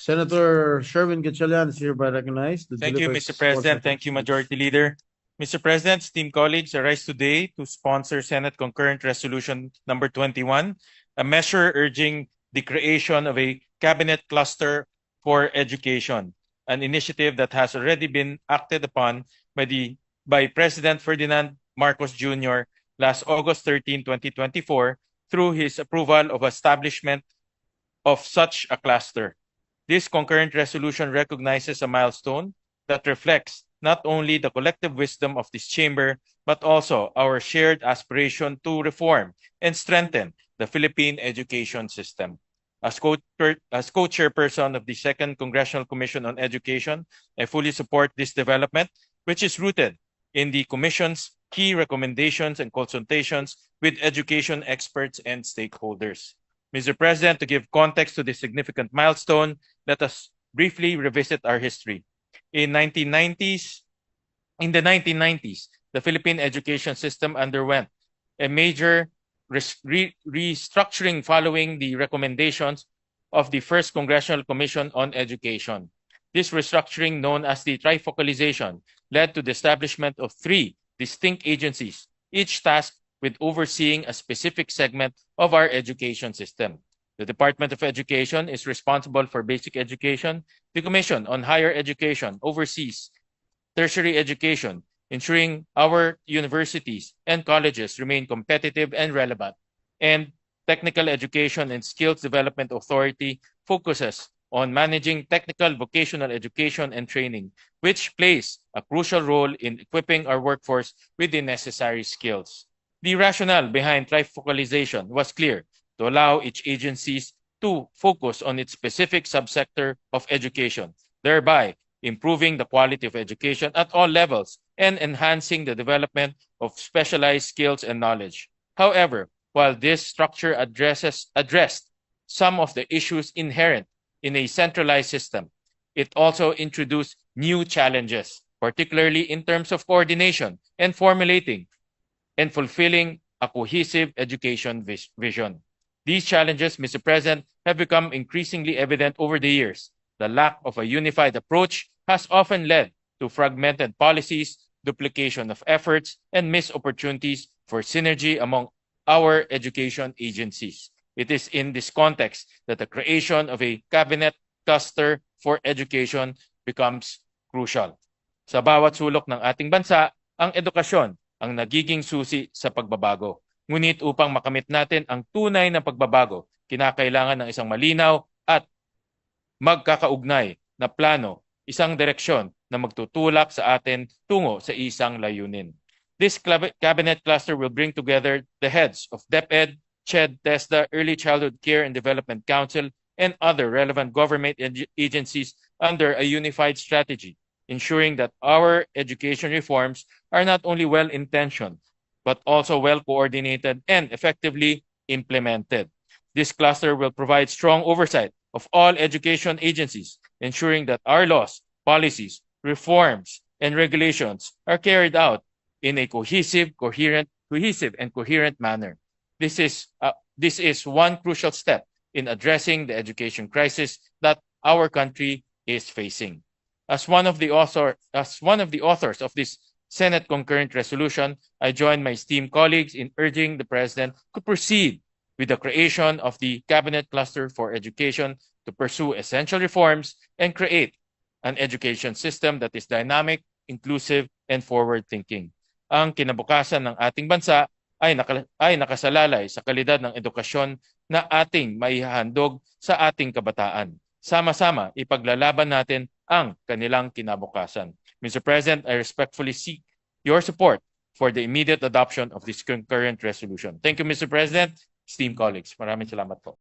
Senator Sherwin Gatchalian is hereby recognized. Thank you, Mr. President. Thank you, Majority Leader. Mr. President, esteemed colleagues, I rise today to sponsor Senate Concurrent Resolution number 21, a measure urging the creation of a cabinet cluster for education, an initiative that has already been acted upon by President Ferdinand Marcos Jr. last August 13, 2024, through his approval of establishment of such a cluster. This concurrent resolution recognizes a milestone that reflects not only the collective wisdom of this chamber, but also our shared aspiration to reform and strengthen the Philippine education system. As co-chairperson of the Second Congressional Commission on Education, I fully support this development, which is rooted in the Commission's key recommendations and consultations with education experts and stakeholders. Mr. President, to give context to this significant milestone, let us briefly revisit our history. In the 1990s, the Philippine education system underwent a major restructuring following the recommendations of the First Congressional Commission on Education. This restructuring, known as the trifocalization, led to the establishment of three distinct agencies, each tasked with overseeing a specific segment of our education system. The Department of Education is responsible for basic education. The Commission on Higher Education oversees tertiary education, ensuring our universities and colleges remain competitive and relevant. And Technical Education and Skills Development Authority focuses on managing technical vocational education and training, which plays a crucial role in equipping our workforce with the necessary skills. The rationale behind trifocalization was clear: to allow each agency to focus on its specific subsector of education, thereby improving the quality of education at all levels and enhancing the development of specialized skills and knowledge. However, while this structure addressed some of the issues inherent in a centralized system, it also introduced new challenges, particularly in terms of coordination and formulating and fulfilling a cohesive education vision. These challenges, Mr. President, have become increasingly evident over the years. The lack of a unified approach has often led to fragmented policies, duplication of efforts, and missed opportunities for synergy among our education agencies. It is in this context that the creation of a cabinet cluster for education becomes crucial. Sa bawat sulok ng ating bansa, ang edukasyon ang nagiging susi sa pagbabago. Ngunit upang makamit natin ang tunay na pagbabago, kinakailangan ng isang malinaw at magkakaugnay na plano, isang direksyon na magtutulak sa atin tungo sa isang layunin. This cabinet cluster will bring together the heads of DepEd, CHED, TESDA, Early Childhood Care and Development Council, and other relevant government agencies under a unified strategy, ensuring that our education reforms are not only well-intentioned, but also well-coordinated and effectively implemented. This cluster will provide strong oversight of all education agencies, ensuring that our laws, policies, reforms, and regulations are carried out in a cohesive and coherent manner. This is one crucial step in addressing the education crisis that our country is facing. As one of the authors of this Senate concurrent resolution, I join my esteemed colleagues in urging the President to proceed with the creation of the Cabinet Cluster for Education to pursue essential reforms and create an education system that is dynamic, inclusive, and forward-thinking. Ang kinabukasan ng ating bansa ay nakasalalay sa kalidad ng edukasyon na ating maihahandog sa ating kabataan. Sama-sama, ipaglalaban natin ang kanilang kinabukasan. Mr. President, I respectfully seek your support for the immediate adoption of this concurrent resolution. Thank you, Mr. President. Esteemed colleagues, maraming salamat po.